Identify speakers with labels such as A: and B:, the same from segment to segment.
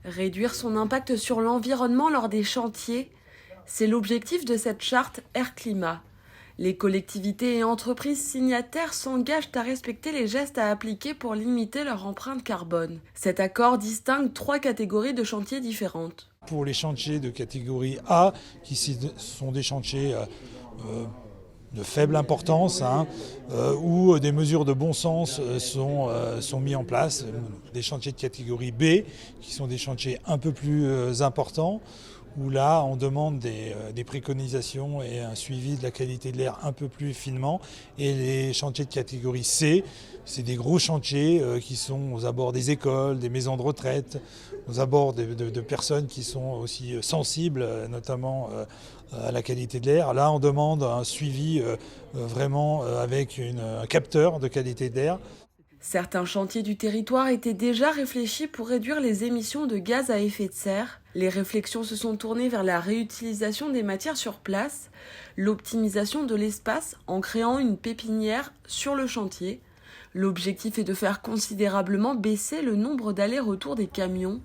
A: Réduire son impact sur l'environnement lors des chantiers, c'est l'objectif de cette charte Air-Climat. Les collectivités et entreprises signataires s'engagent à respecter les gestes à appliquer pour limiter leur empreinte carbone. Cet accord distingue 3 catégories de chantiers différentes.
B: Pour les chantiers de catégorie A, qui sont des chantiers de faible importance, où des mesures de bon sens sont mises en place, des chantiers de catégorie B, qui sont des chantiers un peu plus importants, où là on demande des préconisations et un suivi de la qualité de l'air un peu plus finement. Et les chantiers de catégorie C, c'est des gros chantiers qui sont aux abords des écoles, des maisons de retraite, aux abords de personnes qui sont aussi sensibles, notamment à la qualité de l'air. Là on demande un suivi vraiment avec un capteur de qualité de l'air.
A: Certains chantiers du territoire étaient déjà réfléchis pour réduire les émissions de gaz à effet de serre. Les réflexions se sont tournées vers la réutilisation des matières sur place, l'optimisation de l'espace en créant une pépinière sur le chantier. L'objectif est de faire considérablement baisser le nombre d'allers-retours des camions.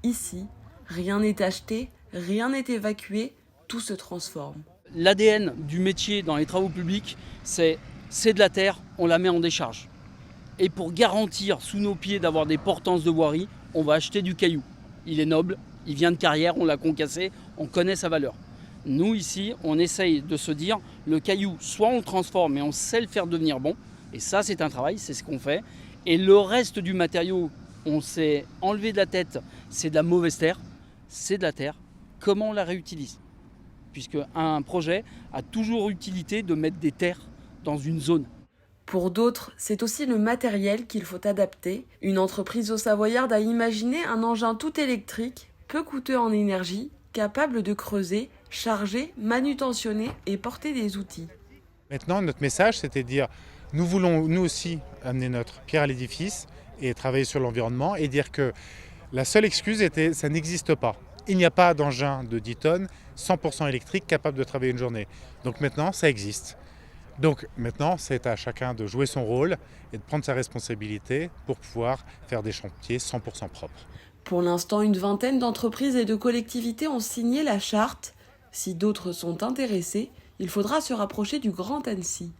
A: Ici, rien n'est acheté, rien n'est évacué, tout se transforme.
C: L'ADN du métier dans les travaux publics, c'est de la terre, on la met en décharge. Et pour garantir sous nos pieds d'avoir des portances de voirie, on va acheter du caillou. Il est noble, il vient de carrière, on l'a concassé, on connaît sa valeur. Nous ici, on essaye de se dire, le caillou, soit on le transforme et on sait le faire devenir bon, et ça c'est un travail, c'est ce qu'on fait. Et le reste du matériau, on s'est enlevé de la tête, c'est de la mauvaise terre, c'est de la terre. Comment on la réutilise ? Puisque un projet a toujours utilité de mettre des terres dans une zone.
A: Pour d'autres, c'est aussi le matériel qu'il faut adapter. Une entreprise au Savoyard a imaginé un engin tout électrique, peu coûteux en énergie, capable de creuser, charger, manutentionner et porter des outils.
D: Maintenant, notre message, c'était de dire, nous voulons nous aussi amener notre pierre à l'édifice et travailler sur l'environnement et dire que la seule excuse était, ça n'existe pas. Il n'y a pas d'engin de 10 tonnes 100% électrique capable de travailler une journée. Donc maintenant, ça existe. Donc maintenant, c'est à chacun de jouer son rôle et de prendre sa responsabilité pour pouvoir faire des chantiers 100% propres.
A: Pour l'instant, une vingtaine d'entreprises et de collectivités ont signé la charte. Si d'autres sont intéressés, il faudra se rapprocher du Grand Annecy.